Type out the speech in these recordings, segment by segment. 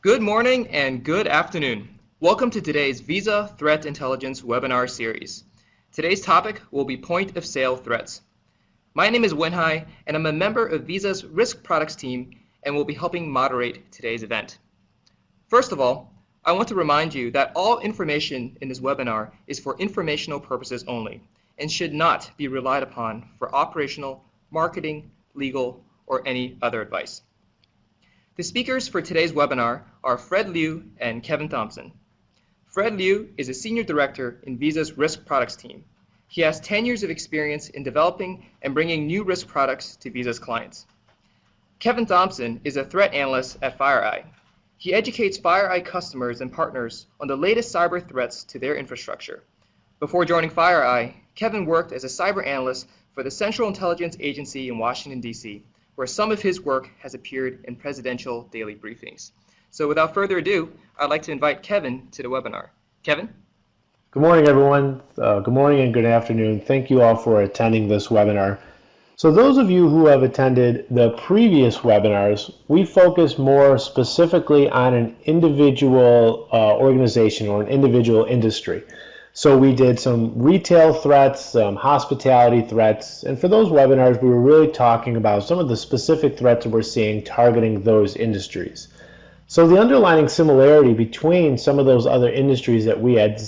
Good morning and good afternoon. Welcome to today's Visa Threat Intelligence webinar series. Today's topic will be point-of-sale threats. My name is Wenhai, and I'm a member of Visa's Risk Products team and will be helping moderate today's event. First of all, I want to remind you that all information in this webinar is for informational purposes only and should not be relied upon for operational, marketing, legal, or any other advice. The speakers for today's webinar are Fred Liu and Kevin Thompson. Fred Liu is a Senior Director in Visa's Risk Products team. He has 10 years of experience in developing and bringing new risk products to Visa's clients. Kevin Thompson is a Threat Analyst at FireEye. He educates FireEye customers and partners on the latest cyber threats to their infrastructure. Before joining FireEye, Kevin worked as a cyber analyst for the Central Intelligence Agency in Washington, D.C., where some of his work has appeared in presidential daily briefings. So without further ado, I'd like to invite Kevin to the webinar. Kevin? Good morning, everyone. Good morning and good afternoon. Thank you all for attending this webinar. So those of you who have attended the previous webinars, we focus more specifically on an individual organization or an individual industry. So we did some retail threats, some hospitality threats, and for those webinars, we were really talking about some of the specific threats that we're seeing targeting those industries. So the underlying similarity between some of those other industries that we had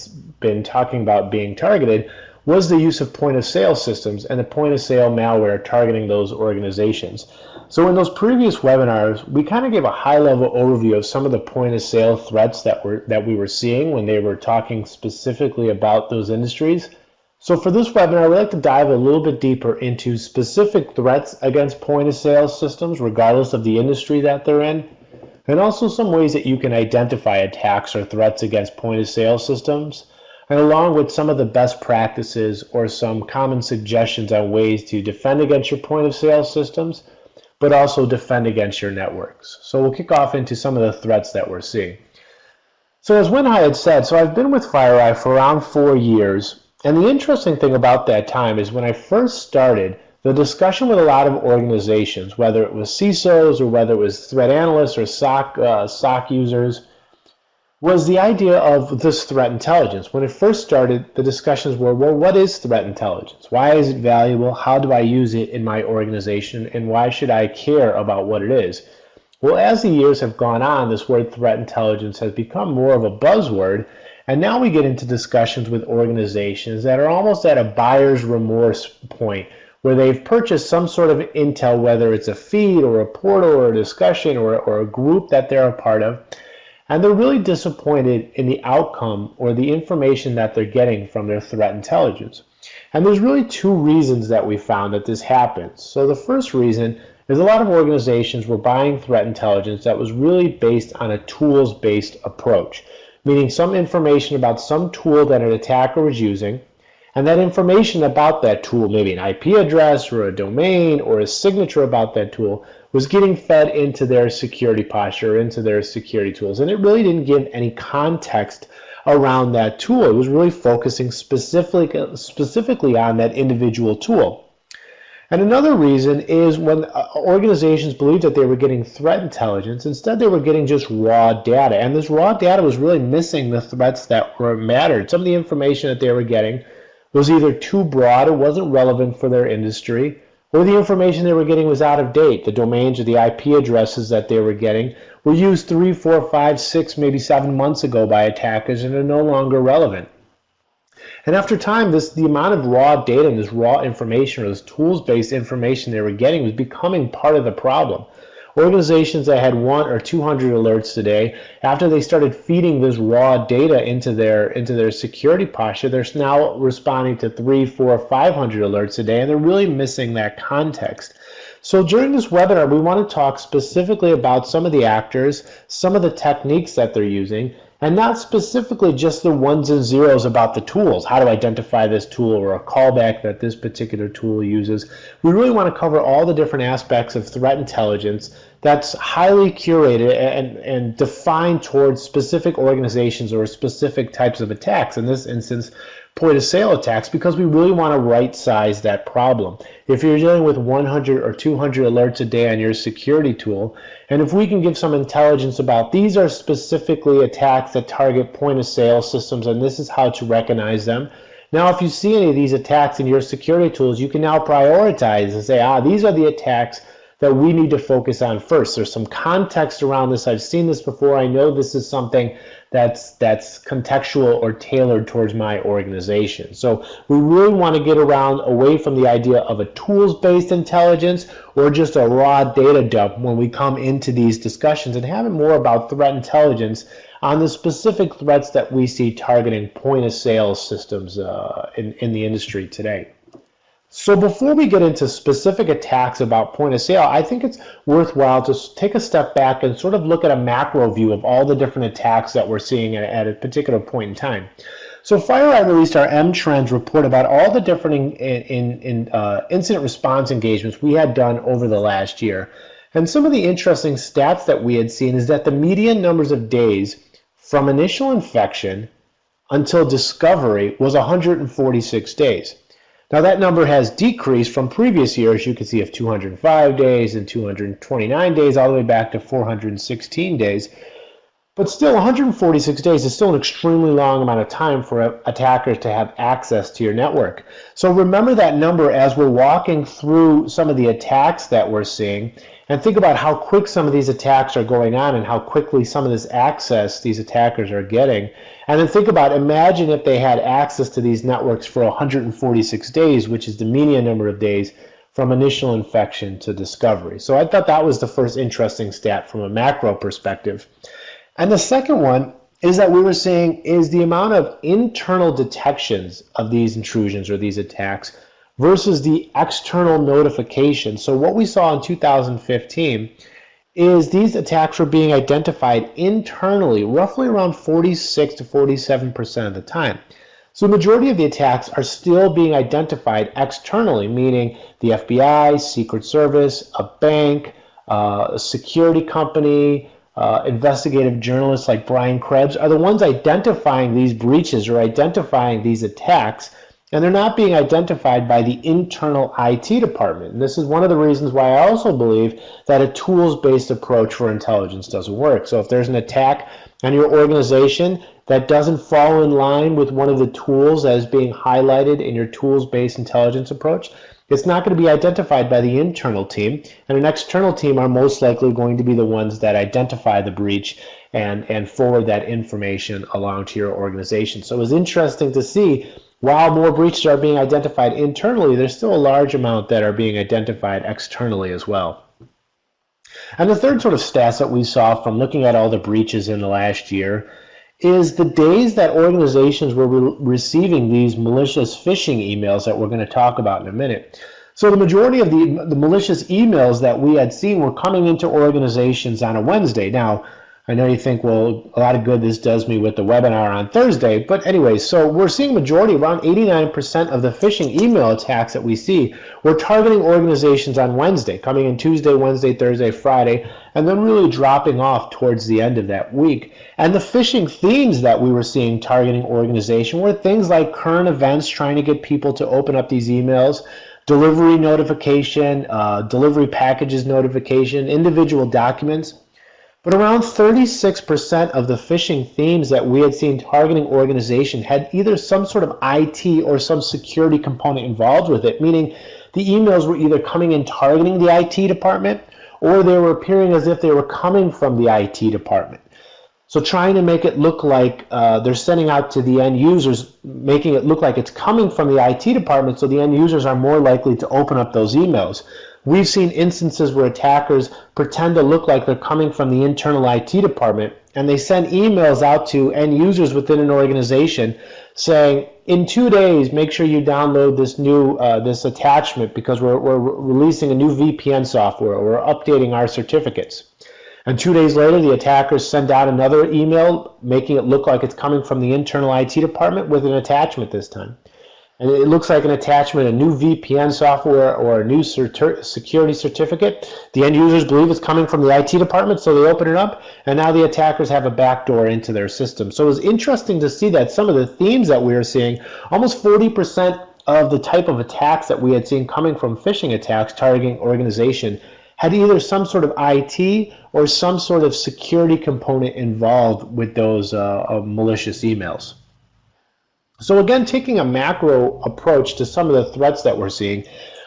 been talking about being targeted was the use of point-of-sale systems and the point-of-sale malware targeting those organizations. So in those previous webinars, we kind of gave a high-level overview of some of the point-of-sale threats that we were seeing when they were talking specifically about those industries. So for this webinar, we'd like to dive a little bit deeper into specific threats against point-of-sale systems, regardless of the industry that they're in, and also some ways that you can identify attacks or threats against point-of-sale systems, and along with some of the best practices or some common suggestions on ways to defend against your point-of-sale systems, but also defend against your networks. So we'll kick off into some of the threats that we're seeing. So as Wenhai had said, so I've been with FireEye for around 4 years, and the interesting thing about that time is when I first started, the discussion with a lot of organizations, whether it was CISOs or whether it was threat analysts or SOC users, was the idea of this threat intelligence. When it first started, the discussions were, well, what is threat intelligence? Why is it valuable? How do I use it in my organization? And why should I care about what it is? Well, as the years have gone on, this word threat intelligence has become more of a buzzword. And now we get into discussions with organizations that are almost at a buyer's remorse point, where they've purchased some sort of intel, whether it's a feed or a portal or a discussion or a group that they're a part of, and they're really disappointed in the outcome or the information that they're getting from their threat intelligence. And there's really two reasons that we found that this happens. So the first reason is a lot of organizations were buying threat intelligence that was really based on a tools-based approach, meaning some information about some tool that an attacker was using, and that information about that tool, maybe an IP address or a domain or a signature about that tool, was getting fed into their security posture, into their security tools. And it really didn't give any context around that tool. It was really focusing specifically on that individual tool. And another reason is when organizations believed that they were getting threat intelligence, instead they were getting just raw data. And this raw data was really missing the threats that were mattered. Some of the information that they were getting was either too broad, it wasn't relevant for their industry, or the information they were getting was out of date. The domains or the IP addresses that they were getting were used 3, 4, 5, 6, maybe 7 months ago by attackers and are no longer relevant. And after time, the amount of raw data and this raw information or this tools-based information they were getting was becoming part of the problem. Organizations that had 100 or 200 alerts today, after they started feeding this raw data into their security posture, they're now responding to 300, 400, 500 alerts a day, and they're really missing that context. So during this webinar, we want to talk specifically about some of the actors, some of the techniques that they're using, and not specifically just the ones and zeros about the tools, how to identify this tool or a callback that this particular tool uses. We really want to cover all the different aspects of threat intelligence that's highly curated and defined towards specific organizations or specific types of attacks. In this instance, point of sale attacks because we really want to right size that problem. If you're dealing with 100 or 200 alerts a day on your security tool, and if we can give some intelligence about these are specifically attacks that target point of sale systems and this is how to recognize them. Now, if you see any of these attacks in your security tools, you can now prioritize and say, these are the attacks that we need to focus on first. There's some context around this. I've seen this before. I know this is something that's contextual or tailored towards my organization. So we really want to get away from the idea of a tools-based intelligence or just a raw data dump when we come into these discussions and have it more about threat intelligence on the specific threats that we see targeting point of sale systems in the industry today. So before we get into specific attacks about point of sale, I think it's worthwhile to take a step back and sort of look at a macro view of all the different attacks that we're seeing at a particular point in time. So FireEye released our M-Trends report about all the different incident response engagements we had done over the last year. And some of the interesting stats that we had seen is that the median numbers of days from initial infection until discovery was 146 days. Now that number has decreased from previous years. You can see of 205 days and 229 days all the way back to 416 days. But still, 146 days is still an extremely long amount of time for attackers to have access to your network. So remember that number as we're walking through some of the attacks that we're seeing, and think about how quick some of these attacks are going on and how quickly some of this access these attackers are getting. And then think about, imagine if they had access to these networks for 146 days, which is the median number of days from initial infection to discovery. So I thought that was the first interesting stat from a macro perspective. And the second one is that we were seeing is the amount of internal detections of these intrusions or these attacks versus the external notification. So what we saw in 2015 is these attacks were being identified internally, roughly around 46 to 47% of the time. So the majority of the attacks are still being identified externally, meaning the FBI, Secret Service, a bank, a security company, investigative journalists like Brian Krebs are the ones identifying these breaches or identifying these attacks, and they're not being identified by the internal IT department. And this is one of the reasons why I also believe that a tools-based approach for intelligence doesn't work. So if there's an attack on your organization that doesn't fall in line with one of the tools as being highlighted in your tools-based intelligence approach, it's not going to be identified by the internal team, and an external team are most likely going to be the ones that identify the breach and forward that information along to your organization. So it was interesting to see, while more breaches are being identified internally, there's still a large amount that are being identified externally as well. And the third sort of stats that we saw from looking at all the breaches in the last year is the days that organizations were receiving these malicious phishing emails that we're going to talk about in a minute. So the majority of the malicious emails that we had seen were coming into organizations on a Wednesday. Now, I know you think, well, a lot of good this does me with the webinar on Thursday, but anyway, so we're seeing majority, around 89% of the phishing email attacks that we see were targeting organizations on Wednesday, coming in Tuesday, Wednesday, Thursday, Friday, and then really dropping off towards the end of that week. And the phishing themes that we were seeing targeting organization were things like current events, trying to get people to open up these emails, delivery notification, delivery packages notification, individual documents. But around 36% of the phishing themes that we had seen targeting organization had either some sort of IT or some security component involved with it, meaning the emails were either coming in targeting the IT department or they were appearing as if they were coming from the IT department. So trying to make it look like they're sending out to the end users, making it look like it's coming from the IT department so the end users are more likely to open up those emails. We've seen instances where attackers pretend to look like they're coming from the internal IT department, and they send emails out to end users within an organization saying, in 2 days, make sure you download this new this attachment because we're releasing a new VPN software, or we're updating our certificates. And 2 days later, the attackers send out another email, making it look like it's coming from the internal IT department with an attachment this time. And it looks like an attachment, a new VPN software or a new security certificate. The end users believe it's coming from the IT department, so they open it up, and now the attackers have a backdoor into their system. So it was interesting to see that some of the themes that we were seeing, almost 40% of the type of attacks that we had seen coming from phishing attacks targeting organization had either some sort of IT or some sort of security component involved with those malicious emails. So again, taking a macro approach to some of the threats that we're seeing,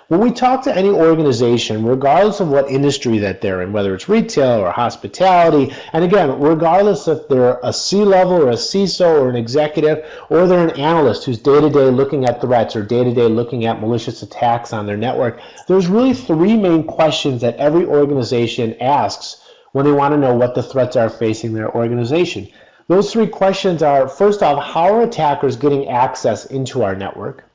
when we talk to any organization, regardless of what industry that they're in, whether it's retail or hospitality, and again, regardless if they're a C-level or a CISO or an executive, or they're an analyst who's day-to-day looking at threats or day-to-day looking at malicious attacks on their network, there's really three main questions that every organization asks when they want to know what the threats are facing their organization. Those three questions are, first off, how are attackers getting access into our network?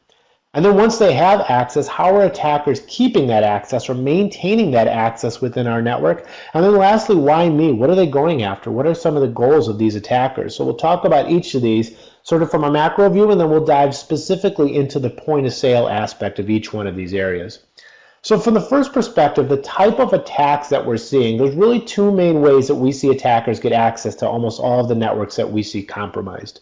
And then once they have access, how are attackers keeping that access or maintaining that access within our network? And then lastly, why me? What are they going after? What are some of the goals of these attackers? So we'll talk about each of these sort of from a macro view, and then we'll dive specifically into the point of sale aspect of each one of these areas. So from the first perspective, the type of attacks that we're seeing, there's really two main ways that we see attackers get access to almost all of the networks that we see compromised.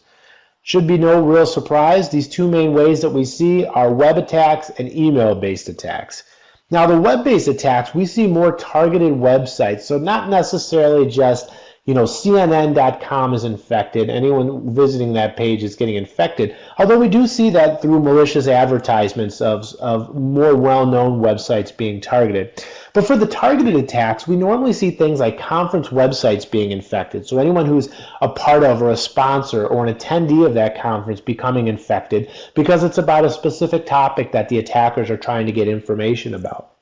Should be no real surprise, these two main ways that we see are web attacks and email-based attacks. Now the web-based attacks, we see more targeted websites, so not necessarily just CNN.com is infected. Anyone visiting that page is getting infected. Although we do see that through malicious advertisements of more well-known websites being targeted. But for the targeted attacks, we normally see things like conference websites being infected. So anyone who's a part of or a sponsor or an attendee of that conference becoming infected because it's about a specific topic that the attackers are trying to get information about.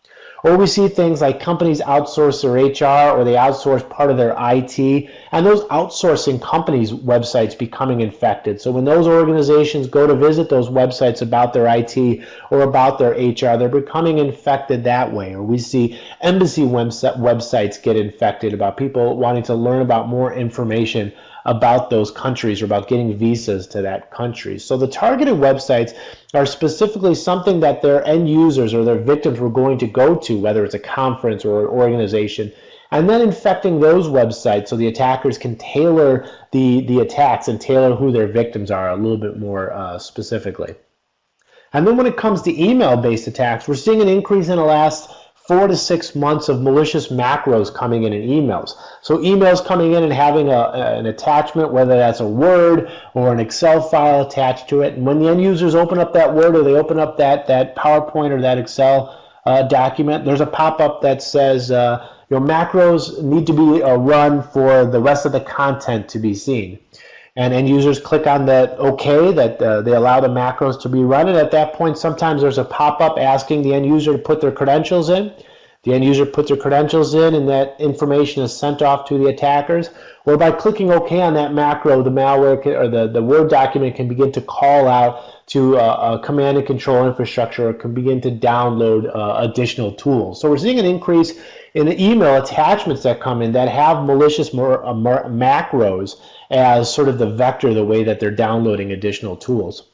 Or we see things like companies outsource their HR or they outsource part of their IT, and those outsourcing companies' websites becoming infected. So when those organizations go to visit those websites about their IT or about their HR, they're becoming infected that way. Or we see embassy websites get infected about people wanting to learn about more information about those countries or about getting visas to that country. So the targeted websites are specifically something that their end users or their victims were going to go to, whether it's a conference or an organization, and then infecting those websites so the attackers can tailor the attacks and tailor who their victims are a little bit more specifically. And then when it comes to email-based attacks, we're seeing an increase in the last 4 to 6 months of malicious macros coming in emails. So emails coming in and having an attachment, whether that's a Word or an Excel file attached to it. And when the end users open up that Word or they open up that PowerPoint or that Excel document, there's a pop-up that says your macros need to be run for the rest of the content to be seen. And end users click on that OK, that they allow the macros to be run. And at that point, sometimes there's a pop-up asking the end user to put their credentials in. The end user puts their credentials in, and that information is sent off to the attackers. Or by clicking OK on that macro, the malware or the Word document can begin to call out to a command and control infrastructure, or can begin to download additional tools. So we're seeing an increase in the email attachments that come in that have malicious macros as sort of the vector, the way that they're downloading additional tools.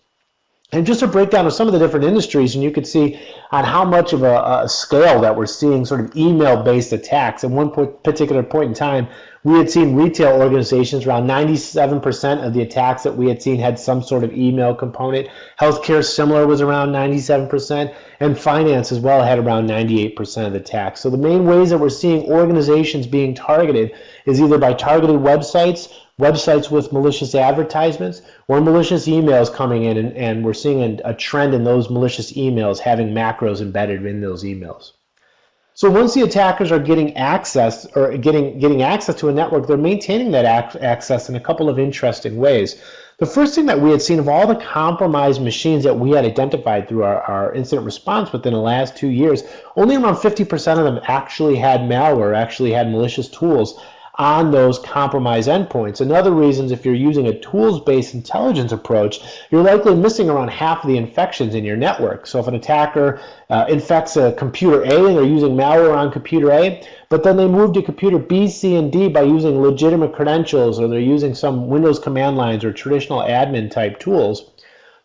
And just a breakdown of some of the different industries, and you can see on how much of a scale that we're seeing sort of email-based attacks. At one particular point in time, we had seen retail organizations, around 97% of the attacks that we had seen had some sort of email component. Healthcare, similar, was around 97%, and finance as well had around 98% of the attacks. So the main ways that we're seeing organizations being targeted is either by targeted websites with malicious advertisements, or malicious emails coming in, and we're seeing a trend in those malicious emails having macros embedded in those emails. So once the attackers are getting access or getting access to a network, they're maintaining that access in a couple of interesting ways. The first thing that we had seen of all the compromised machines that we had identified through our incident response within the last 2 years, only around 50% of them actually had malware, actually had malicious tools on those compromised endpoints. Another reason is if you're using a tools-based intelligence approach, you're likely missing around half of the infections in your network. So if an attacker infects a computer A and they're using malware on computer A, but then they move to computer B, C, and D by using legitimate credentials, or they're using some Windows command lines or traditional admin type tools,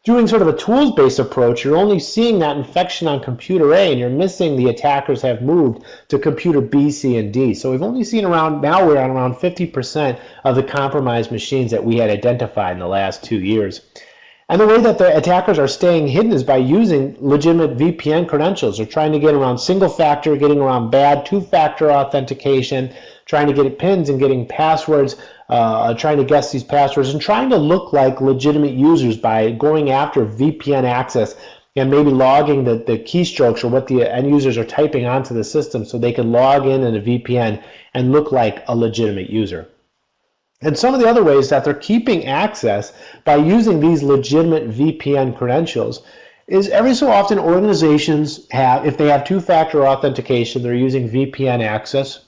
doing sort of a tools-based approach, you're only seeing that infection on computer A, and you're missing the attackers have moved to computer B, C, and D. So we've only seen around malware on around 50% of the compromised machines that we had identified in the last 2 years. And the way that the attackers are staying hidden is by using legitimate VPN credentials. They're trying to get around single factor, getting around bad two-factor authentication, trying to get pins and getting passwords, trying to guess these passwords, and trying to look like legitimate users by going after VPN access and maybe logging the keystrokes or what the end users are typing onto the system so they can log in a VPN and look like a legitimate user. And some of the other ways that they're keeping access by using these legitimate VPN credentials is every so often organizations have, if they have two-factor authentication, they're using VPN access.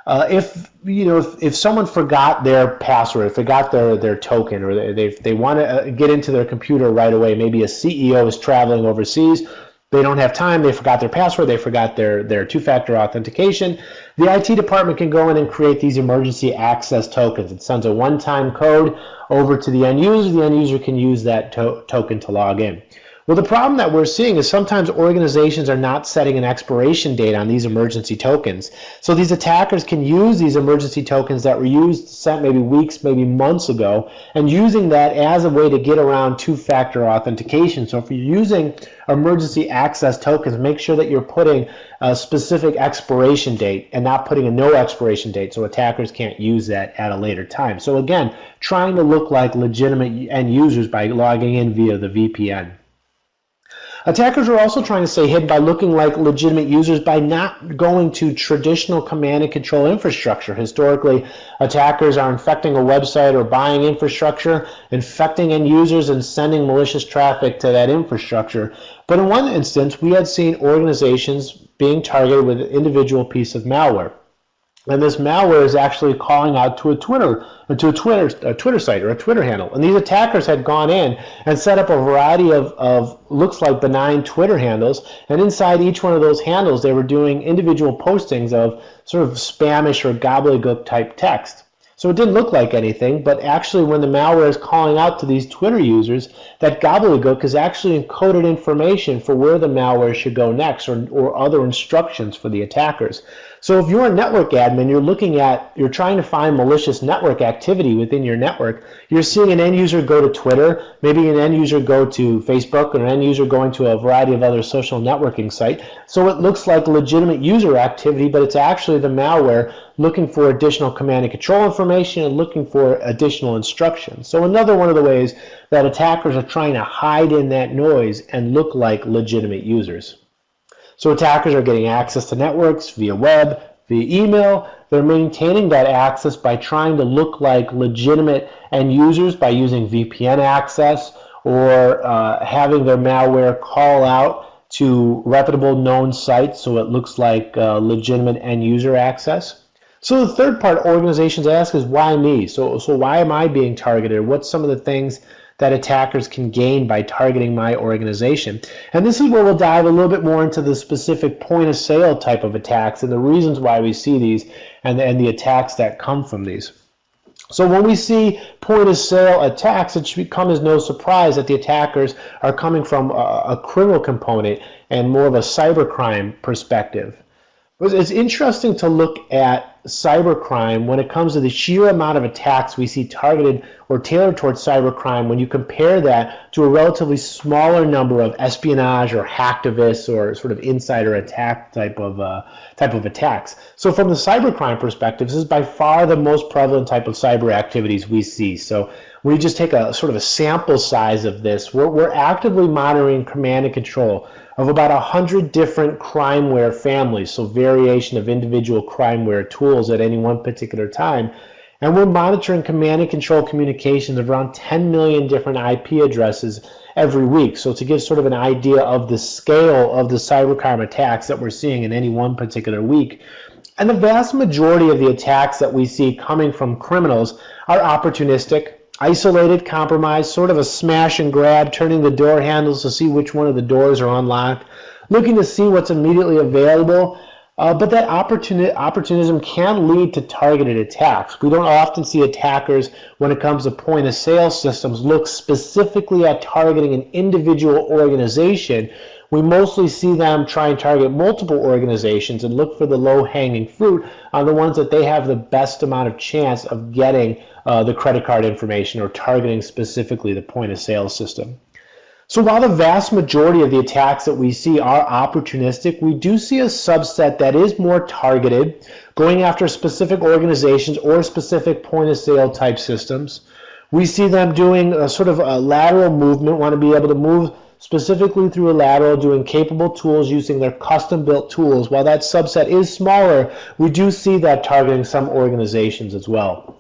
If someone forgot their password, forgot their token, or they want to get into their computer right away, maybe a CEO is traveling overseas, they don't have time, they forgot their password, they forgot their two-factor authentication, the IT department can go in and create these emergency access tokens. It sends a one-time code over to the end user can use that token to log in. Well, the problem that we're seeing is sometimes organizations are not setting an expiration date on these emergency tokens. So these attackers can use these emergency tokens that were used, sent maybe weeks, maybe months ago, and using that as a way to get around two-factor authentication. So if you're using emergency access tokens, make sure that you're putting a specific expiration date and not putting a no expiration date so attackers can't use that at a later time. So again, trying to look like legitimate end users by logging in via the VPN. Attackers are also trying to stay hidden by looking like legitimate users by not going to traditional command and control infrastructure. Historically, attackers are infecting a website or buying infrastructure, infecting end users, and sending malicious traffic to that infrastructure. But in one instance, we had seen organizations being targeted with an individual piece of malware. And this malware is actually calling out to a Twitter site or a Twitter handle. And these attackers had gone in and set up a variety of looks like benign Twitter handles. And inside each one of those handles, they were doing individual postings of sort of spamish or gobbledygook type text. So it didn't look like anything, but actually when the malware is calling out to these Twitter users, that gobbledygook is actually encoded information for where the malware should go next or other instructions for the attackers. So if you're a network admin, you're trying to find malicious network activity within your network, you're seeing an end user go to Twitter, maybe an end user go to Facebook, or an end user going to a variety of other social networking sites. So it looks like legitimate user activity, but it's actually the malware looking for additional command and control information and looking for additional instructions. So another one of the ways that attackers are trying to hide in that noise and look like legitimate users. So attackers are getting access to networks via web, via email. They're maintaining that access by trying to look like legitimate end users by using VPN access or having their malware call out to reputable known sites so it looks like legitimate end user access. So the third part organizations ask is, why me? So why am I being targeted? What's some of the things that attackers can gain by targeting my organization? And this is where we'll dive a little bit more into the specific point of sale type of attacks and the reasons why we see these and the attacks that come from these. So when we see point of sale attacks, it should come as no surprise that the attackers are coming from a criminal component and more of a cybercrime perspective. It's interesting to look at cybercrime when it comes to the sheer amount of attacks we see targeted or tailored towards cybercrime when you compare that to a relatively smaller number of espionage or hacktivists or sort of insider attack type of attacks. So from the cybercrime perspective, this is by far the most prevalent type of cyber activities we see. So we just take a sort of a sample size of this. We're actively monitoring command and control of about 100 different crimeware families, so variation of individual crimeware tools at any one particular time. And we're monitoring command and control communications of around 10 million different IP addresses every week. So to give sort of an idea of the scale of the cybercrime attacks that we're seeing in any one particular week. And the vast majority of the attacks that we see coming from criminals are opportunistic, isolated, compromised, sort of a smash and grab, turning the door handles to see which one of the doors are unlocked, looking to see what's immediately available, But that opportunism can lead to targeted attacks. We don't often see attackers, when it comes to point of sale systems, look specifically at targeting an individual organization. We mostly see them try and target multiple organizations and look for the low-hanging fruit on the ones that they have the best amount of chance of getting the credit card information, or targeting specifically the point of sale system. So while the vast majority of the attacks that we see are opportunistic, we do see a subset that is more targeted, going after specific organizations or specific point of sale type systems. We see them doing a sort of a lateral movement, want to be able to move specifically through a lateral, doing capable tools using their custom built tools. While that subset is smaller, we do see that targeting some organizations as well.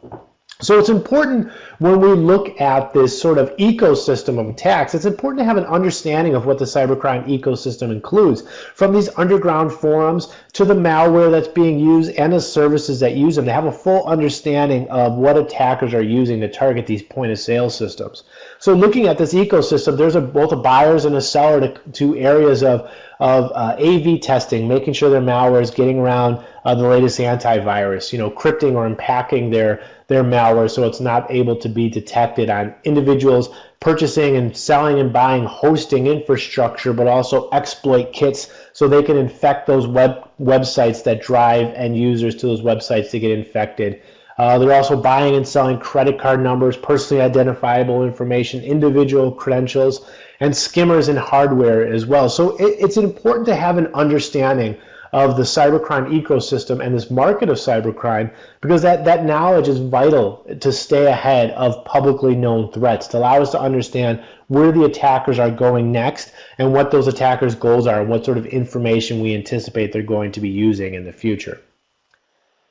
So it's important, when we look at this sort of ecosystem of attacks, it's important to have an understanding of what the cybercrime ecosystem includes, from these underground forums to the malware that's being used and the services that use them, to have a full understanding of what attackers are using to target these point of sale systems. So looking at this ecosystem, there's both a buyers and a seller to areas of AV testing, making sure their malware is getting around the latest antivirus, crypting or unpacking their malware so it's not able to be detected on individuals purchasing and selling and buying hosting infrastructure, but also exploit kits so they can infect those websites that drive end users to those websites to get infected. They're also buying and selling credit card numbers, personally identifiable information, individual credentials, and skimmers and hardware as well. So it's important to have an understanding of the cybercrime ecosystem and this market of cybercrime, because that knowledge is vital to stay ahead of publicly known threats, to allow us to understand where the attackers are going next and what those attackers' goals are and what sort of information we anticipate they're going to be using in the future.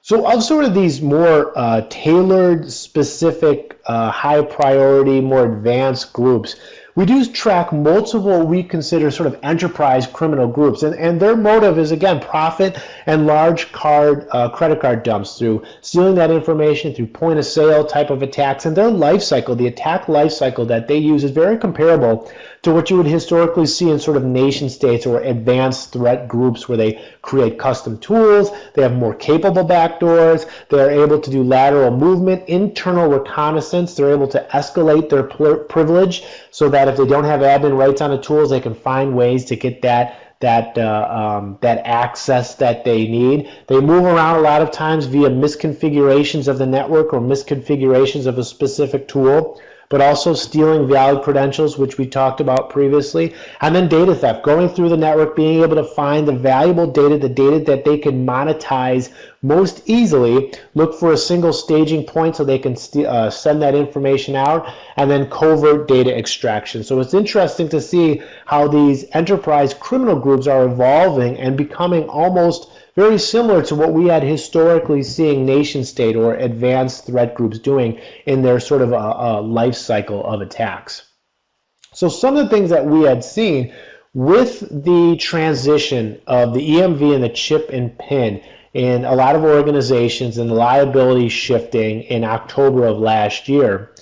So of sort of these more tailored, specific, high priority, more advanced groups, we do track multiple we consider sort of enterprise criminal groups, and their motive is, again, profit and large credit card dumps through stealing that information through point of sale type of attacks. And their life cycle, the attack life cycle that they use, is very comparable to what you would historically see in sort of nation states or advanced threat groups, where they create custom tools, they have more capable backdoors, they're able to do lateral movement, internal reconnaissance, they're able to escalate their privilege so that if they don't have admin rights on the tools, they can find ways to get that access that they need. They move around a lot of times via misconfigurations of the network or misconfigurations of a specific tool, but also stealing valid credentials, which we talked about previously. And then data theft, going through the network, being able to find the valuable data, the data that they can monetize most easily, look for a single staging point so they can send that information out, and then covert data extraction. So it's interesting to see how these enterprise criminal groups are evolving and becoming almost very similar to what we had historically seeing nation state or advanced threat groups doing in their sort of life cycle of attacks. So some of the things that we had seen with the transition of the EMV and the chip and PIN in a lot of organizations and the liability shifting in October of last year,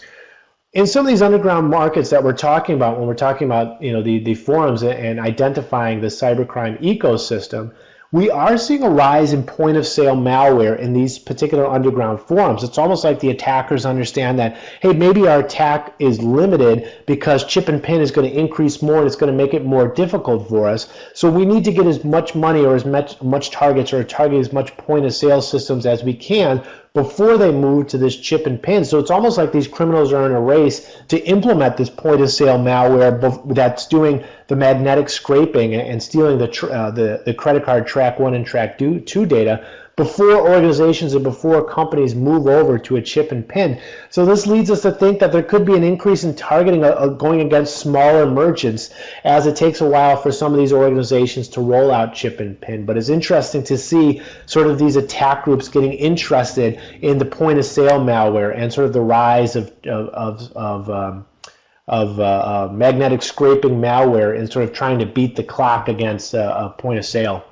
in some of these underground markets that we're talking about, when we're talking about the forums and identifying the cybercrime ecosystem, we are seeing a rise in point of sale malware in these particular underground forums. It's almost like the attackers understand that, hey, maybe our attack is limited because chip and pin is going to increase more and it's going to make it more difficult for us. So we need to get as much money or as much targets or target as much point of sale systems as we can before they move to this chip and pin. So it's almost like these criminals are in a race to implement this point of sale malware that's doing the magnetic scraping and stealing the credit card track 1 and track 2 data before organizations and before companies move over to a chip and pin. So this leads us to think that there could be an increase in targeting going against smaller merchants, as it takes a while for some of these organizations to roll out chip and pin. But it's interesting to see sort of these attack groups getting interested in the point of sale malware and sort of the rise of magnetic scraping malware and sort of trying to beat the clock against a point of sale.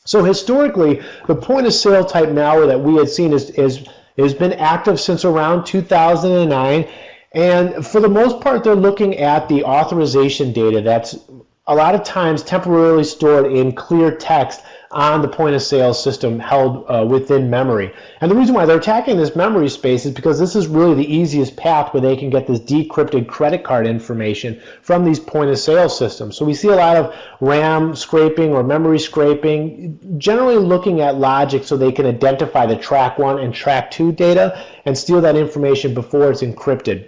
So historically, the point of sale type malware that we had seen has been active since around 2009. And for the most part, they're looking at the authorization data that's a lot of times temporarily stored in clear text on the point of sale system held within memory. And the reason why they're attacking this memory space is because this is really the easiest path where they can get this decrypted credit card information from these point of sale systems. So we see a lot of RAM scraping or memory scraping, generally looking at logic so they can identify the track 1 and track 2 data and steal that information before it's encrypted.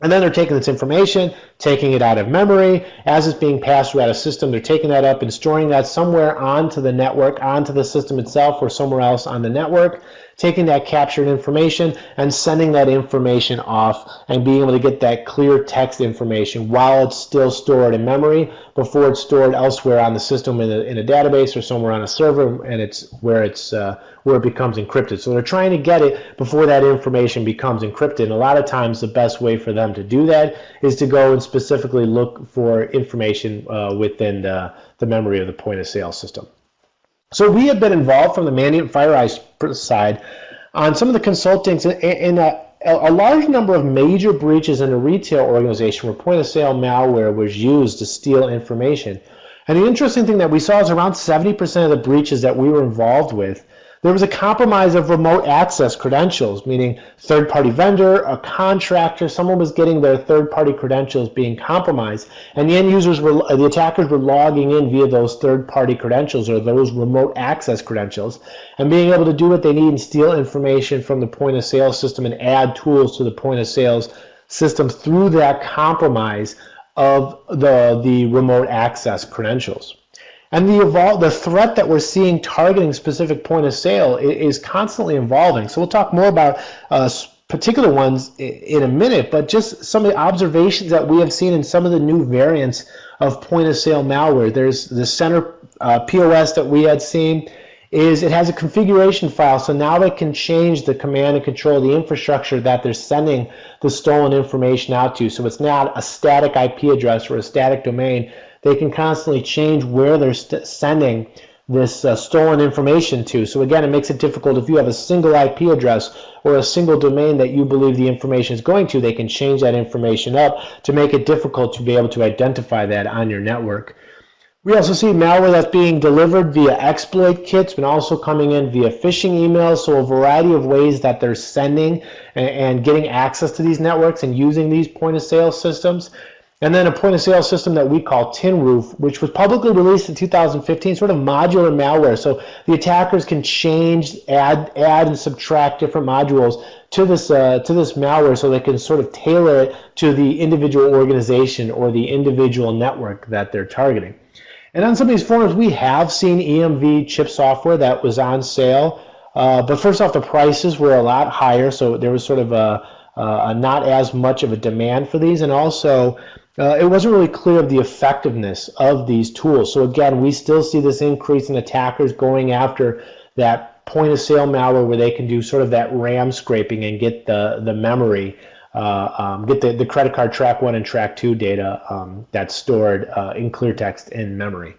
And then they're taking this information, taking it out of memory. As it's being passed throughout a system, they're taking that up and storing that somewhere onto the network, onto the system itself, or somewhere else on the network, taking that captured information and sending that information off and being able to get that clear text information while it's still stored in memory before it's stored elsewhere on the system in a database or somewhere on a server, and it's where it becomes encrypted. So they're trying to get it before that information becomes encrypted. And a lot of times the best way for them to do that is to go and specifically look for information within the memory of the point of sale system. So we have been involved from the Mandiant FireEye side on some of the consultings in a large number of major breaches in a retail organization where point of sale malware was used to steal information. And the interesting thing that we saw is around 70% of the breaches that we were involved with, there was a compromise of remote access credentials, meaning third-party vendor, a contractor, someone was getting their third-party credentials being compromised, and the end users the attackers were logging in via those third-party credentials or those remote access credentials and being able to do what they need and steal information from the point of sale system and add tools to the point of sales system through that compromise of the remote access credentials. And the threat that we're seeing targeting specific point of sale is constantly evolving. So we'll talk more about particular ones in a minute, but just some of the observations that we have seen in some of the new variants of point of sale malware. There's the center POS that we had seen. It has a configuration file, so now they can change the command and control of the infrastructure that they're sending the stolen information out to. So it's not a static IP address or a static domain. They can constantly change where they're sending this stolen information to. So again, it makes it difficult if you have a single IP address or a single domain that you believe the information is going to, they can change that information up to make it difficult to be able to identify that on your network. We also see malware that's being delivered via exploit kits, but also coming in via phishing emails, so a variety of ways that they're sending and getting access to these networks and using these point of sale systems. And then a point of sale system that we call Tin Roof, which was publicly released in 2015, sort of modular malware. So the attackers can change, add and subtract different modules to this malware so they can sort of tailor it to the individual organization or the individual network that they're targeting. And on some of these forums, we have seen EMV chip software that was on sale. But first off, the prices were a lot higher, so there was sort of a not as much of a demand for these. And also, it wasn't really clear of the effectiveness of these tools. So again, we still see this increase in attackers going after that point of sale malware where they can do sort of that RAM scraping and get the memory, get the credit card track 1 and track 2 data that's stored in clear text in memory.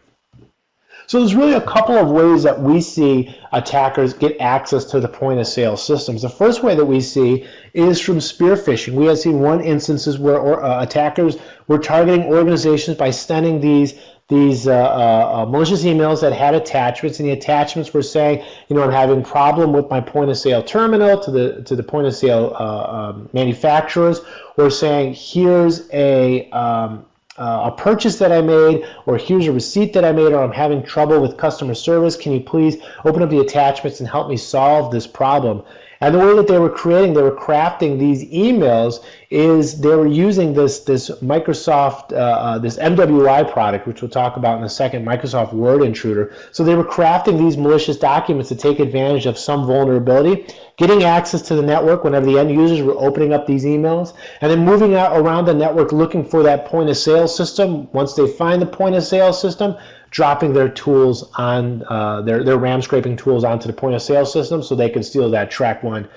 So there's really a couple of ways that we see attackers get access to the point of sale systems. The first way that we see is from spear phishing. We have seen one instances where attackers were targeting organizations by sending these malicious emails that had attachments, and the attachments were saying, I'm having a problem with my point of sale terminal to the point of sale manufacturers, or saying here's a purchase that I made, or here's a receipt that I made, or I'm having trouble with customer service. Can you please open up the attachments and help me solve this problem? And the way that they were crafting these emails is they were using this Microsoft, this MWI product, which we'll talk about in a second, Microsoft Word Intruder. So they were crafting these malicious documents to take advantage of some vulnerability, getting access to the network whenever the end users were opening up these emails, and then moving out around the network looking for that point of sale system. Once they find the point of sale system, dropping their tools on their RAM scraping tools onto the point of sale system so they can steal that track 1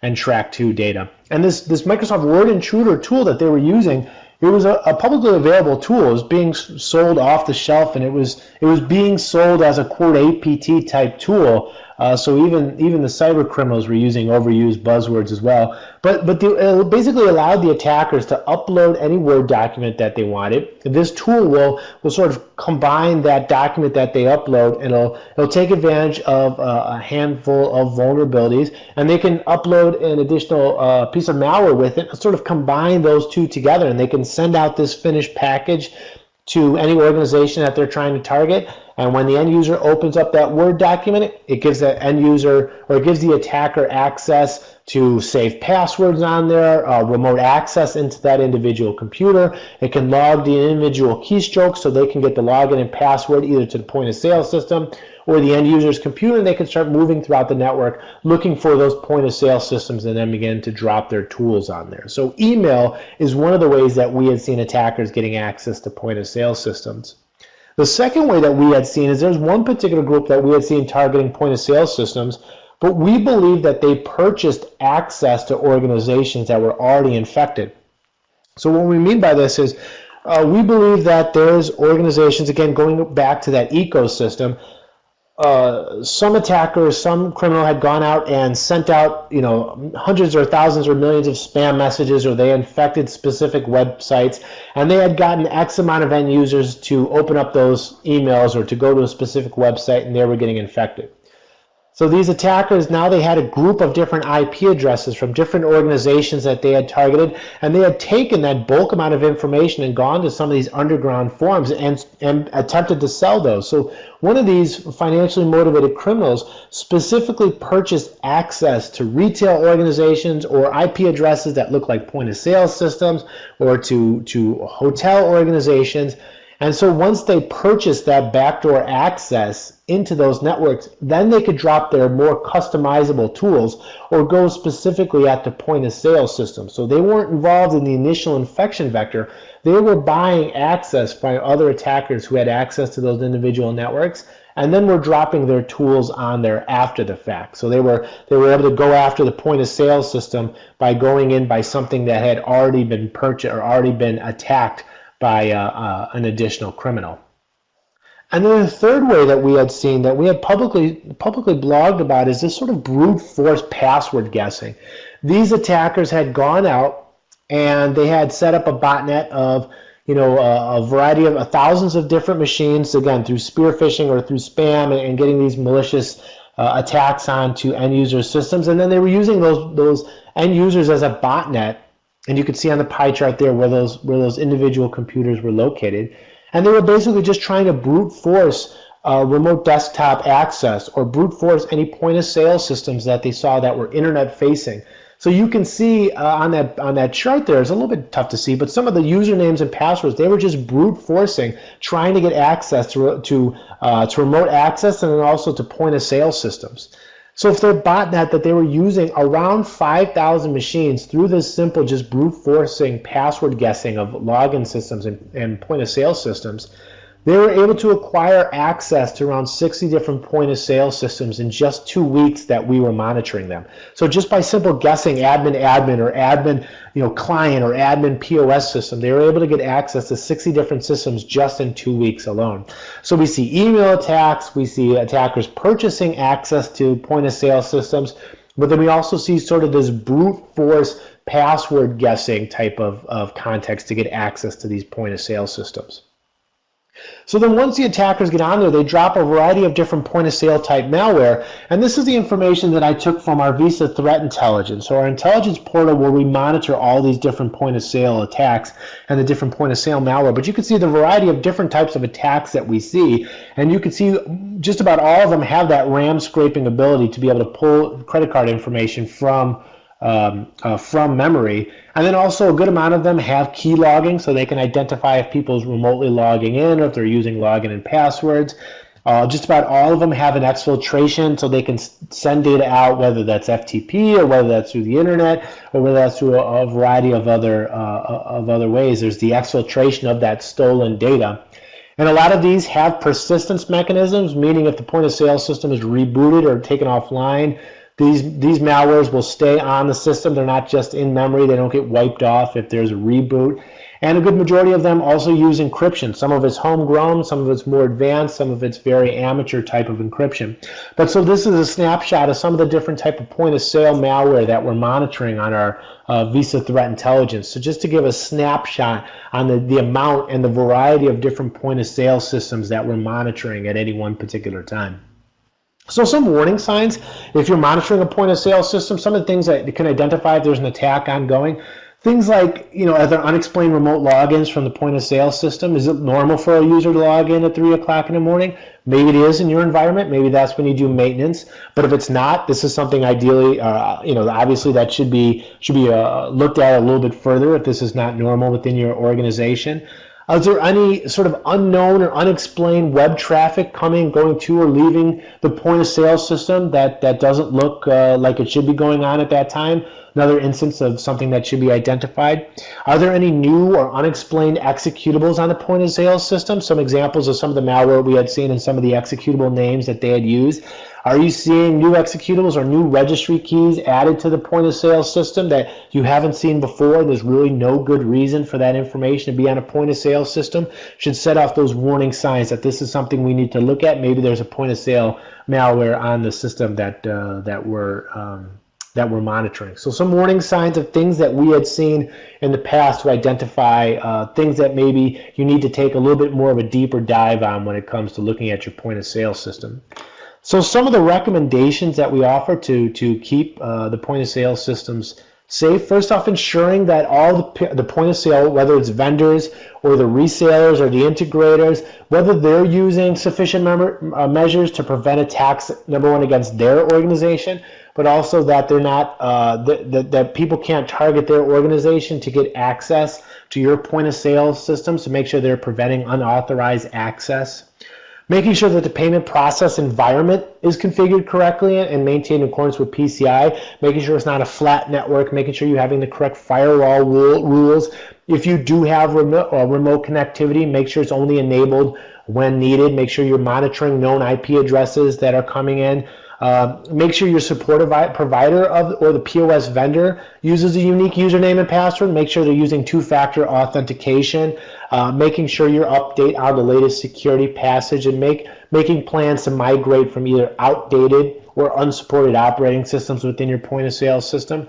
and track 2 data. And this Microsoft Word Intruder tool that they were using, it was a publicly available tool. It was being sold off the shelf, and it was being sold as a quote APT type tool So even the cyber criminals were using overused buzzwords as well. But it basically allowed the attackers to upload any Word document that they wanted. This tool will sort of combine that document that they upload, and it'll take advantage of a handful of vulnerabilities, and they can upload an additional piece of malware with it, and sort of combine those two together, and they can send out this finished package to any organization that they're trying to target. And when the end user opens up that Word document, it gives the end user, or it gives the attacker, access to save passwords on there, remote access into that individual computer. It can log the individual keystrokes so they can get the login and password either to the point of sale system or the end user's computer, and they can start moving throughout the network looking for those point of sale systems and then begin to drop their tools on there. So email is one of the ways that we had seen attackers getting access to point of sale systems. The second way that we had seen is there's one particular group that we had seen targeting point of sale systems, but we believe that they purchased access to organizations that were already infected. So what we mean by this is we believe that there's organizations, again, going back to that ecosystem, some attackers, some criminal had gone out and sent out, hundreds or thousands or millions of spam messages, or they infected specific websites, and they had gotten X amount of end users to open up those emails or to go to a specific website, and they were getting infected. So these attackers, now they had a group of different IP addresses from different organizations that they had targeted, and they had taken that bulk amount of information and gone to some of these underground forums and attempted to sell those. So one of these financially motivated criminals specifically purchased access to retail organizations or IP addresses that look like point of sale systems, or to hotel organizations. And so once they purchased that backdoor access into those networks, then they could drop their more customizable tools or go specifically at the point of sale system. So they weren't involved in the initial infection vector. They were buying access from other attackers who had access to those individual networks, and then were dropping their tools on there after the fact. So they were able to go after the point of sale system by going in by something that had already been purchased or already been attacked by an additional criminal. And then the third way that we had seen, that we had publicly blogged about, is this sort of brute force password guessing. These attackers had gone out and they had set up a botnet of a variety of thousands of different machines, again through spear phishing or through spam, and getting these malicious attacks onto end user systems. And then they were using those end users as a botnet. And you can see on the pie chart there where those individual computers were located. And they were basically just trying to brute force remote desktop access, or brute force any point of sale systems that they saw that were internet facing. So you can see on that chart there, it's a little bit tough to see, but some of the usernames and passwords, they were just brute forcing, trying to get access to remote access, and then also to point of sale systems. So if their botnet that they were using around 5,000 machines through this simple just brute forcing password guessing of login systems and point of sale systems, they were able to acquire access to around 60 different point of sale systems in just 2 weeks that we were monitoring them. So just by simple guessing admin or admin client or admin POS system, they were able to get access to 60 different systems just in 2 weeks alone. So we see email attacks, we see attackers purchasing access to point of sale systems, but then we also see sort of this brute force password guessing type of context to get access to these point of sale systems. So then once the attackers get on there, they drop a variety of different point of sale type malware. And this is the information that I took from our Visa Threat Intelligence, or our intelligence portal where we monitor all these different point of sale attacks and the different point of sale malware. But you can see the variety of different types of attacks that we see. And you can see just about all of them have that RAM scraping ability to be able to pull credit card information from memory. And then also a good amount of them have key logging, so they can identify if people's remotely logging in or if they're using login and passwords. Just about all of them have an exfiltration, so they can send data out, whether that's FTP or whether that's through the internet or whether that's through a variety of other ways. There's the exfiltration of that stolen data. And a lot of these have persistence mechanisms, meaning if the point of sale system is rebooted or taken offline, these malwares will stay on the system. They're not just in memory. They don't get wiped off if there's a reboot. And a good majority of them also use encryption. Some of it's homegrown, some of it's more advanced, some of it's very amateur type of encryption. But so this is a snapshot of some of the different type of point of sale malware that we're monitoring on our Visa Threat Intelligence. So just to give a snapshot on the amount and the variety of different point of sale systems that we're monitoring at any one particular time. So some warning signs, if you're monitoring a point of sale system, some of the things that can identify if there's an attack ongoing. Things like, are there unexplained remote logins from the point of sale system? Is it normal for a user to log in at 3 o'clock in the morning? Maybe it is in your environment. Maybe that's when you do maintenance. But if it's not, this is something ideally, obviously that should be looked at a little bit further if this is not normal within your organization. Is there any sort of unknown or unexplained web traffic going to or leaving the point of sale system that doesn't look like it should be going on at that time? Another instance of something that should be identified. Are there any new or unexplained executables on the point of sale system? Some examples of some of the malware we had seen in some of the executable names that they had used. Are you seeing new executables or new registry keys added to the point of sale system that you haven't seen before? There's really no good reason for that information to be on a point of sale system. Should set off those warning signs that this is something we need to look at. Maybe there's a point of sale malware on the system that we're monitoring. So some warning signs of things that we had seen in the past to identify things that maybe you need to take a little bit more of a deeper dive on when it comes to looking at your point of sale system. So some of the recommendations that we offer to keep the point of sale systems safe, first off, ensuring that all the point of sale, whether it's vendors or the resellers or the integrators, whether they're using sufficient measures to prevent attacks, number one, against their organization, but also that they're not that people can't target their organization to get access to your point of sale systems, to make sure they're preventing unauthorized access. Making sure that the payment process environment is configured correctly and maintained in accordance with PCI, making sure it's not a flat network, making sure you're having the correct firewall rules. If you do have remote connectivity, make sure it's only enabled when needed. Make sure you're monitoring known IP addresses that are coming in. Make sure your support provider or the POS vendor uses a unique username and password. Make sure they're using two-factor authentication. Making sure you're update on the latest security passage, and making plans to migrate from either outdated or unsupported operating systems within your point of sale system.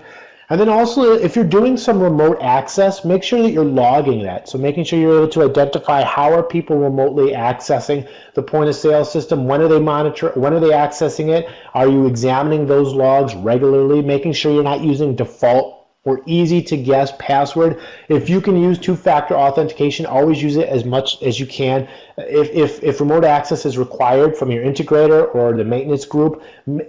And then also, if you're doing some remote access, make sure that you're logging that. So making sure you're able to identify how are people remotely accessing the point of sale system, when are they accessing it, are you examining those logs regularly, making sure you're not using default or easy to guess password. If you can use two-factor authentication, always use it as much as you can. If remote access is required from your integrator or the maintenance group,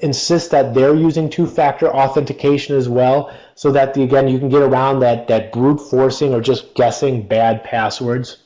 insist that they're using two-factor authentication as well, so that again you can get around that brute forcing or just guessing bad passwords.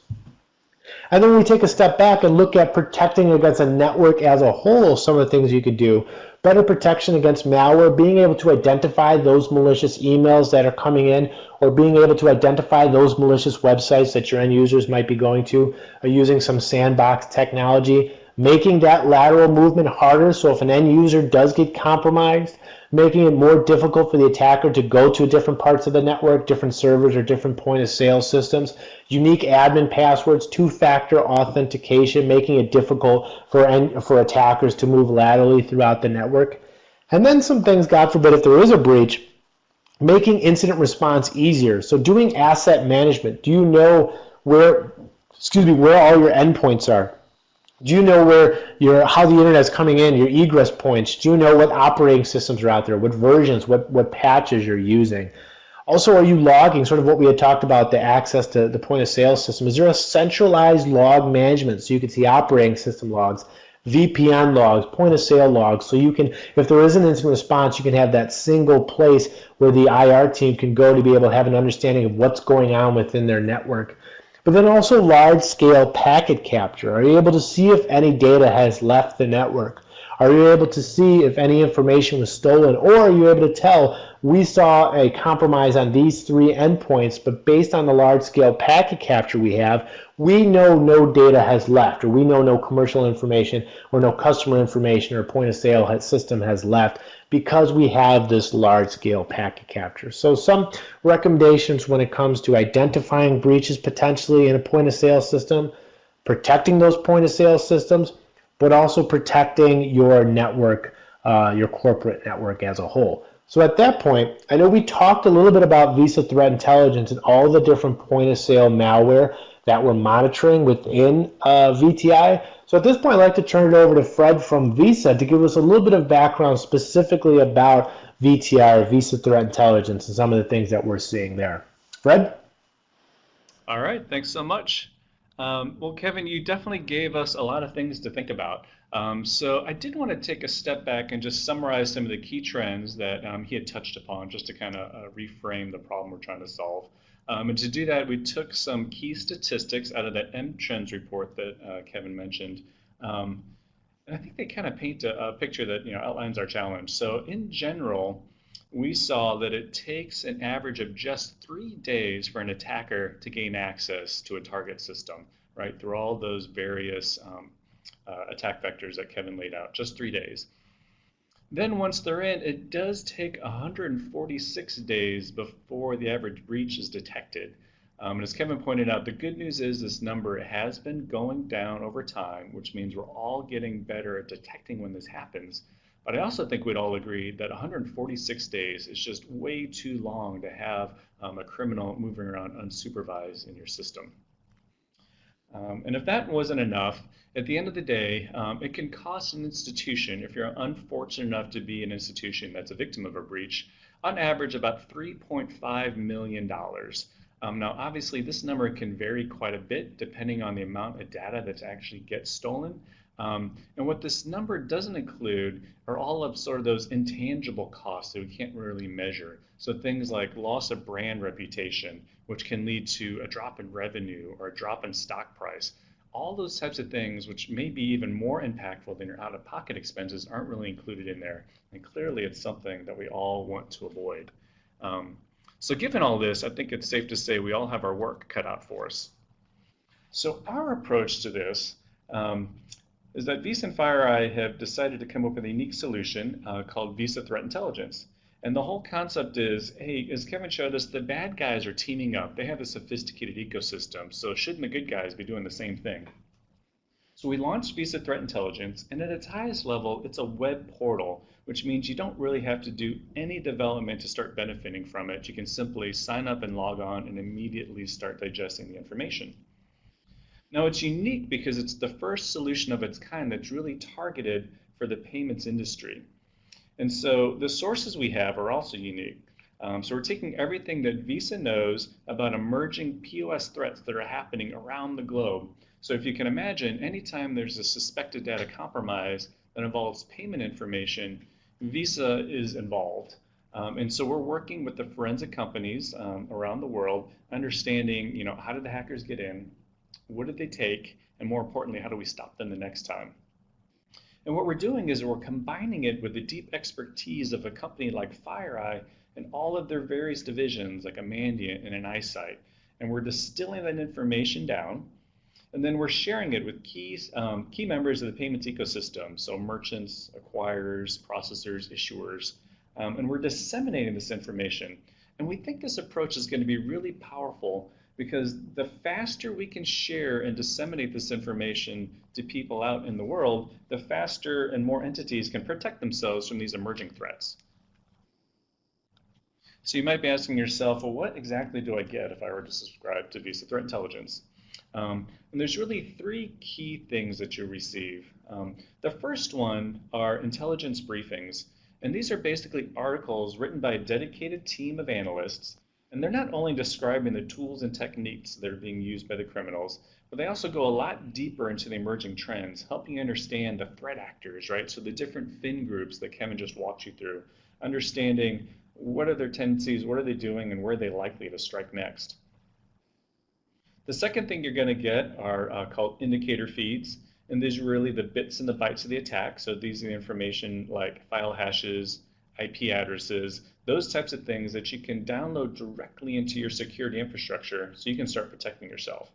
And then when we take a step back and look at protecting against a network as a whole, some of the things you could do. Better protection against malware, being able to identify those malicious emails that are coming in, or being able to identify those malicious websites that your end users might be going to, using some sandbox technology, making that lateral movement harder, so if an end user does get compromised, making it more difficult for the attacker to go to different parts of the network, different servers or different point of sale systems, unique admin passwords, two-factor authentication, making it difficult for attackers to move laterally throughout the network. And then some things, God forbid, if there is a breach, making incident response easier. So doing asset management. Do you know where all your endpoints are? Do you know how the internet is coming in, your egress points? Do you know what operating systems are out there, what versions, what patches you're using? Also, are you logging, sort of what we had talked about, the access to the point of sale system? Is there a centralized log management so you can see operating system logs, VPN logs, point of sale logs, so you can, if there is an incident response, you can have that single place where the IR team can go to be able to have an understanding of what's going on within their network. But then also large-scale packet capture. Are you able to see if any data has left the network? Are you able to see if any information was stolen, or are you able to tell we saw a compromise on these three endpoints, but based on the large scale packet capture we have, we know no data has left, or we know no commercial information or no customer information or point of sale system has left because we have this large scale packet capture. So some recommendations when it comes to identifying breaches potentially in a point of sale system, protecting those point of sale systems, but also protecting your network, your corporate network as a whole. So at that point, I know we talked a little bit about Visa Threat Intelligence and all the different point of sale malware that we're monitoring within VTI. So at this point, I'd like to turn it over to Fred from Visa to give us a little bit of background specifically about VTI or Visa Threat Intelligence and some of the things that we're seeing there. Fred? All right, thanks so much. Well, Kevin, you definitely gave us a lot of things to think about. So I did want to take a step back and just summarize some of the key trends that he had touched upon, just to kind of reframe the problem we're trying to solve. And to do that, we took some key statistics out of that M Trends report that Kevin mentioned. And I think they kind of paint a picture that outlines our challenge. So in general, we saw that it takes an average of just 3 days for an attacker to gain access to a target system, right? Through all those various attack vectors that Kevin laid out, just 3 days. Then once they're in, it does take 146 days before the average breach is detected. And as Kevin pointed out, the good news is this number has been going down over time, which means we're all getting better at detecting when this happens. But I also think we'd all agree that 146 days is just way too long to have a criminal moving around unsupervised in your system. And if that wasn't enough, at the end of the day, it can cost an institution, if you're unfortunate enough to be an institution that's a victim of a breach, on average about $3.5 million. Now, obviously, this number can vary quite a bit depending on the amount of data that actually gets stolen. And what this number doesn't include are all of sort of those intangible costs that we can't really measure. So things like loss of brand reputation, which can lead to a drop in revenue or a drop in stock price. All those types of things, which may be even more impactful than your out-of-pocket expenses, aren't really included in there. And clearly, it's something that we all want to avoid. So given all this, I think it's safe to say we all have our work cut out for us. So our approach to this is that Visa and FireEye have decided to come up with a unique solution called Visa Threat Intelligence. And the whole concept is, hey, as Kevin showed us, the bad guys are teaming up. They have a sophisticated ecosystem, so shouldn't the good guys be doing the same thing? So we launched Visa Threat Intelligence, and at its highest level, it's a web portal, which means you don't really have to do any development to start benefiting from it. You can simply sign up and log on and immediately start digesting the information. Now it's unique because it's the first solution of its kind that's really targeted for the payments industry. And so the sources we have are also unique. So we're taking everything that Visa knows about emerging POS threats that are happening around the globe. So if you can imagine, anytime there's a suspected data compromise that involves payment information, Visa is involved. And so we're working with the forensic companies around the world, understanding, how did the hackers get in, what did they take, and more importantly, how do we stop them the next time? And what we're doing is we're combining it with the deep expertise of a company like FireEye and all of their various divisions like a Mandiant and an Eyesight. And we're distilling that information down, and then we're sharing it with key members of the payments ecosystem, so merchants, acquirers, processors, issuers, and we're disseminating this information. And we think this approach is going to be really powerful because the faster we can share and disseminate this information to people out in the world, the faster and more entities can protect themselves from these emerging threats. So you might be asking yourself, well, what exactly do I get if I were to subscribe to Visa Threat Intelligence? And there's really three key things that you receive. The first one are intelligence briefings. And these are basically articles written by a dedicated team of analysts. And they're not only describing the tools and techniques that are being used by the criminals, but they also go a lot deeper into the emerging trends, helping you understand the threat actors, right? So the different fin groups that Kevin just walked you through, understanding what are their tendencies, what are they doing, and where are they likely to strike next. The second thing you're going to get are called indicator feeds. And these are really the bits and the bytes of the attack. So these are the information like file hashes, IP addresses, those types of things that you can download directly into your security infrastructure so you can start protecting yourself.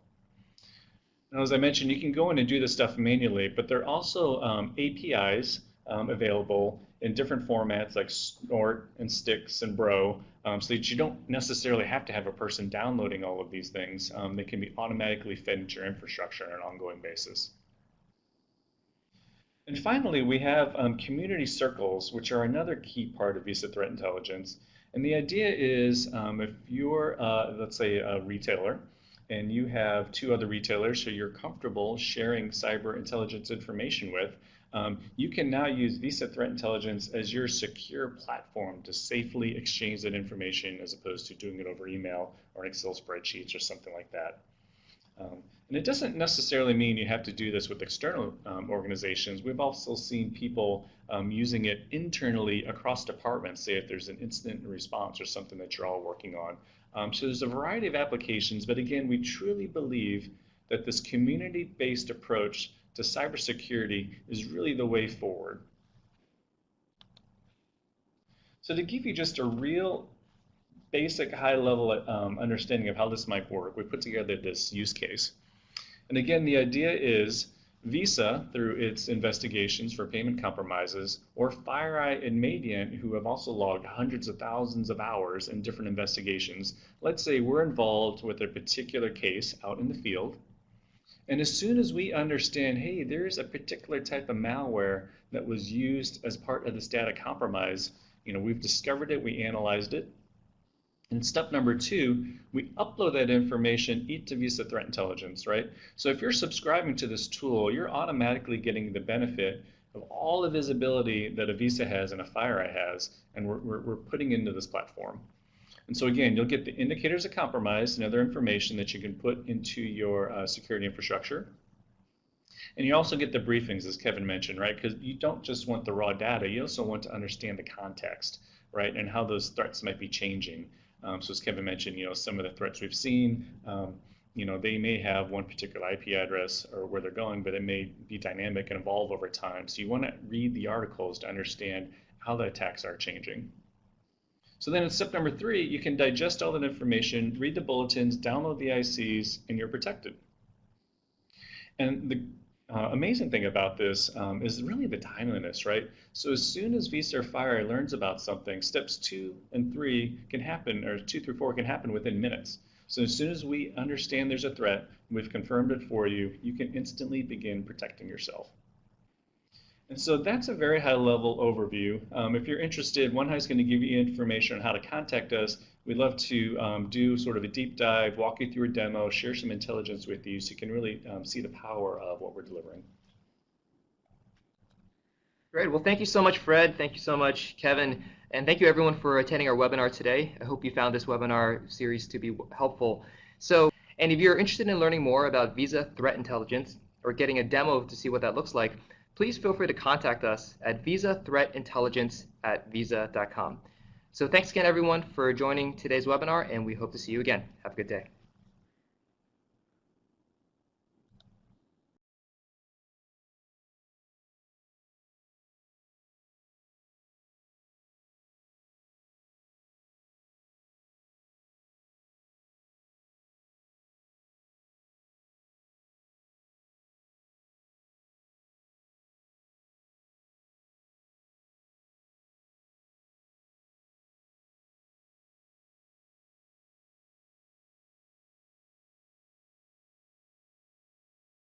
Now, as I mentioned, you can go in and do this stuff manually, but there are also APIs available in different formats like Snort and Stix and Bro, so that you don't necessarily have to have a person downloading all of these things. They can be automatically fed into your infrastructure on an ongoing basis. And finally, we have community circles, which are another key part of Visa Threat Intelligence. And the idea is if you're, let's say, a retailer, and you have two other retailers who you're comfortable sharing cyber intelligence information with, you can now use Visa Threat Intelligence as your secure platform to safely exchange that information as opposed to doing it over email or Excel spreadsheets or something like that. And it doesn't necessarily mean you have to do this with external organizations. We've also seen people using it internally across departments, say if there's an incident response or something that you're all working on. So there's a variety of applications, but again, we truly believe that this community-based approach to cybersecurity is really the way forward. So to give you just a real basic high-level understanding of how this might work, we put together this use case. And again, the idea is Visa, through its investigations for payment compromises, or FireEye and Mediant, who have also logged hundreds of thousands of hours in different investigations. Let's say we're involved with a particular case out in the field, and as soon as we understand, hey, there's a particular type of malware that was used as part of this data compromise, we've discovered it, we analyzed it. And step number 2, we upload that information into Visa Threat Intelligence, right? So if you're subscribing to this tool, you're automatically getting the benefit of all the visibility that a Visa has and a FireEye has, and we're putting into this platform. And so again, you'll get the indicators of compromise and other information that you can put into your security infrastructure. And you also get the briefings, as Kevin mentioned, right? Because you don't just want the raw data, you also want to understand the context, right? And how those threats might be changing. So as Kevin mentioned, some of the threats we've seen, they may have one particular IP address or where they're going, but it may be dynamic and evolve over time. So you want to read the articles to understand how the attacks are changing. So then in step number 3, you can digest all that information, read the bulletins, download the ICs, and you're protected. And the amazing thing about this is really the timeliness, right? So as soon as Visa or FireEye learns about something, steps 2 and 3 can happen, or 2 through 4 can happen within minutes. So as soon as we understand there's a threat, we've confirmed it for you, you can instantly begin protecting yourself. And so that's a very high-level overview. If you're interested, OneHigh is going to give you information on how to contact us. We'd love to do sort of a deep dive, walk you through a demo, share some intelligence with you so you can really see the power of what we're delivering. Great. Well, thank you so much, Fred. Thank you so much, Kevin. And thank you, everyone, for attending our webinar today. I hope you found this webinar series to be helpful. And if you're interested in learning more about Visa Threat Intelligence or getting a demo to see what that looks like, please feel free to contact us at visathreatintelligence@visa.com. So thanks again, everyone, for joining today's webinar, and we hope to see you again. Have a good day.